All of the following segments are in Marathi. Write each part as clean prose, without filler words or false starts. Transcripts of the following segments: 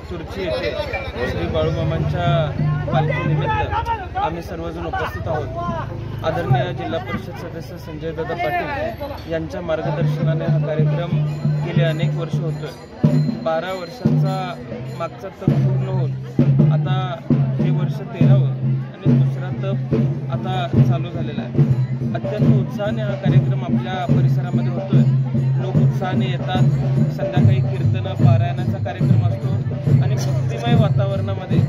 तुर्ची येथे श्री बाळूमामांच्या पालखीनिमित्त आम्ही सर्वजण उपस्थित आहोत। आदरणीय जिल्हा परिषद सदस्य संजय दादा पाटील यांच्या मार्गदर्शनाने हा कार्यक्रम गेले अनेक वर्ष होतोय। 12 वर्षांचा मागचा तप पूर्ण होऊन आता हे वर्ष 13वे आणि दुसरा तप आता चालू झालेला आहे। अत्यंत उत्साहाने हा कार्यक्रम आपल्या परिसरामध्ये होतोय। लोक उत्साहाने येतात। संध्याकाळी कीर्तन पारायणाचा कार्यक्रम असतो आणि भक्तिमय वातावरणामध्ये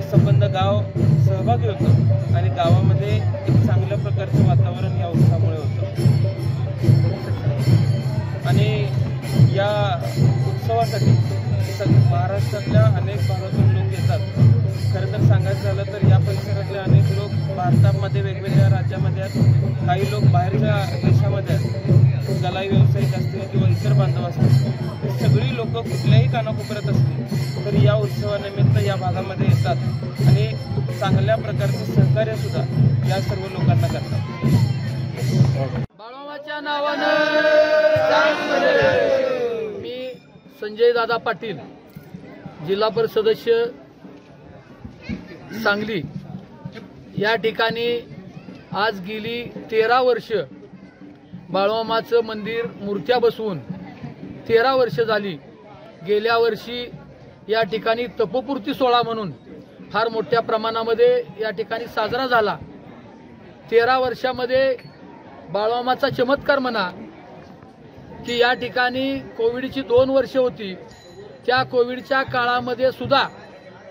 संबंध गाव सहभागी होतं आणि गावामध्ये एक चांगल्या प्रकारचं वातावरण या उत्सवामुळे होतं। आणि या उत्सवासाठी महाराष्ट्रातल्या अनेक भागातून लोक येतात। खरं तर सांगायचं झालं तर या परिसरातले अनेक लोक भारतामध्ये वेगवेगळ्या राज्यामध्ये आहेत, काही लोक बाहेरच्या देशामध्ये आहेत, दलाई व्यावसायिक असतील किंवा इतर बांधव असतील। सगळी लोक कुठल्याही कानाकोपऱ्यात असतील तर या उत्सवानिमित्त या भागामध्ये येतात आणि चांगल्या प्रकारचं सहकार्य सुद्धा या सर्व लोकांना करतात। बाळूमामाच्या नावानं मी संजय दादा पाटील, जिल्हा परिषद सदस्य सांगली, या ठिकाणी आज गेली 13 वर्ष बाळूमामाचं मंदिर मूर्त्या बसवून 13 वर्ष झाली। गेल्या वर्षी या ठिकाणी तपोपूर्ती सोहळा म्हणून फार मोठ्या प्रमाणामध्ये या ठिकाणी साजरा झाला। 13 वर्षामध्ये बाळूमामाचा चमत्कार म्हणा की या ठिकाणी कोविडची 2 वर्ष होती, त्या कोविडच्या काळामध्ये सुद्धा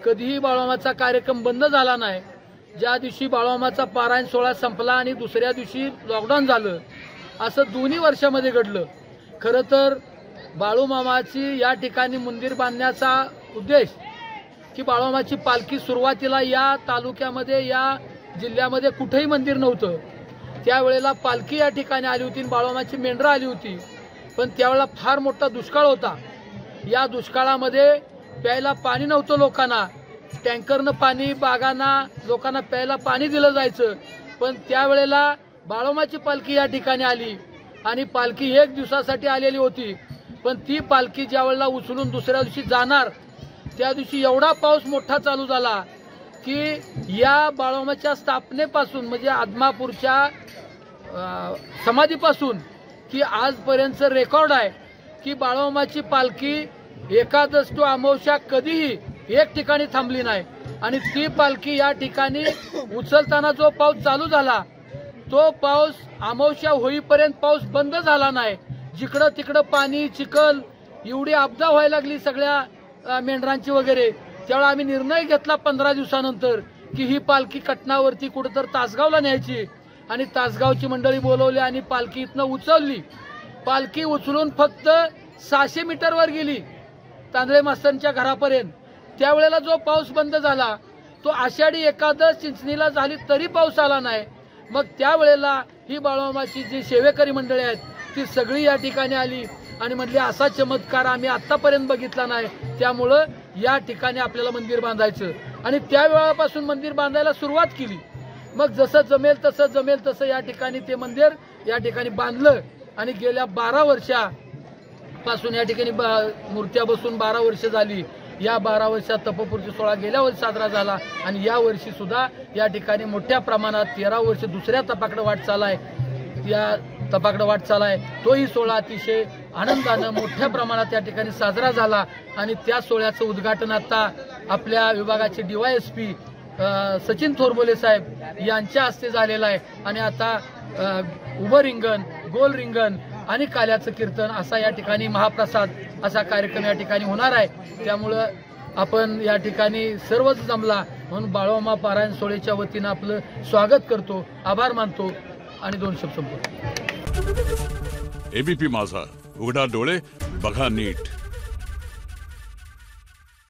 कधीही बाळूमामाचा कार्यक्रम बंद झाला नाही। ज्या दिवशी बाळूमामाचा पारायण सोहळा संपला आणि दुसऱ्या दिवशी लॉकडाऊन झालं, असं दोन्ही वर्षामध्ये घडलं। खरं तर बाळूमामाची या ठिकाणी मंदिर बांधण्याचा उद्देश की बाळूमामाची पालखी सुरुवातीला या तालुक्यामध्ये या जिल्ह्यामध्ये कुठेही मंदिर नव्हतं, त्यावेळेला पालखी या ठिकाणी आली होती, बाळूमामाची मेंढरं आली होती, पण त्यावेळेला फार मोठा दुष्काळ होता। या दुष्काळामध्ये प्यायला पाणी नव्हतं, लोकांना टँकरनं पाणी बागांना लोकांना प्यायला पाणी दिलं जायचं। पण त्यावेळेला बाळूमामाची पालखी या ठिकाणी आली आणि पालखी 1 दिवसासाठी आलेली होती, पण ती पालखी ज्या वेळेला उचलून दुसऱ्या दिवशी जाणार त्या दिवशी एवढा पाऊस मोठा चालू झाला की या बाळूमामाच्या स्थापनेपासून म्हणजे आदमापूरच्या समाधीपासून की आजपर्यंतचं रेकॉर्ड आहे की बाळूमामाची पालखी एकादश टू अमावस्या कधीही एक ठिकाणी थांबली नाही। आणि ती पालखी या ठिकाणी उचलताना जो पाऊस चालू झाला तो पाऊस अमावस्या होईपर्यंत पाऊस बंद झाला नाही। जिकडं तिकडं पाणी चिखल एवढी आपदा व्हायला लागली सगळ्या मेंढरांची वगैरे। त्यावेळेला आम्ही निर्णय घेतला 15 दिवसानंतर की ही पालखी कटनावरती कुठंतर तासगावला न्यायची आणि तासगावची मंडळी बोलवली आणि पालखी इथनं उचलली। पालखी उचलून फक्त 600 मीटरवर गेली तांदळे मास्तरांच्या घरापर्यंत। त्यावेळेला जो पाऊस बंद झाला तो आषाढी एकादश चिंचणीला झाली तरी पाऊस आला नाही। मग त्यावेळेला ही बाळूमामाची जी सेवेकरी मंडळी आहेत ती सगळी या ठिकाणी आली आणि म्हटली असा चमत्कार आम्ही आतापर्यंत बघितला नाही, त्यामुळं या ठिकाणी आपल्याला मंदिर बांधायचं। आणि त्यावेळेपासून मंदिर बांधायला सुरुवात केली। मग जसं जमेल तसं या ठिकाणी ते मंदिर या ठिकाणी बांधलं आणि गेल्या 12 वर्षापासून या ठिकाणी मूर्त्या बसून 12 वर्ष झाली। या 12 वर्षात तपोपूर्ती सोहळा गेल्या वर्षी साजरा झाला आणि या वर्षी सुद्धा या ठिकाणी मोठ्या प्रमाणात 13 वर्ष दुसऱ्या तपाकडे वाटचाल आहे। या तपाकडे वाटचाल आहे तोही सोहळा अतिशय आनंदानं मोठ्या प्रमाणात या ठिकाणी साजरा झाला आणि त्या सोहळ्याचं उद्घाटन आता आपल्या विभागाचे DYSP सचिन थोरबोले साहेब यांच्या हस्ते झालेलं आहे। आणि आता उभं रिंगण, गोल रिंगण आणि काल्याचं कीर्तन असा या ठिकाणी महाप्रसाद असा कार्यक्रम या ठिकाणी होणार आहे। त्यामुळं आपण या ठिकाणी सर्वच जमला म्हणून बाळूमामा पारायण सोहळ्याच्या वतीनं आपलं स्वागत करतो, आभार मानतो आणि 2 शब्द संपवतो। ABP माझा, उघडा डोळे बघा नीट।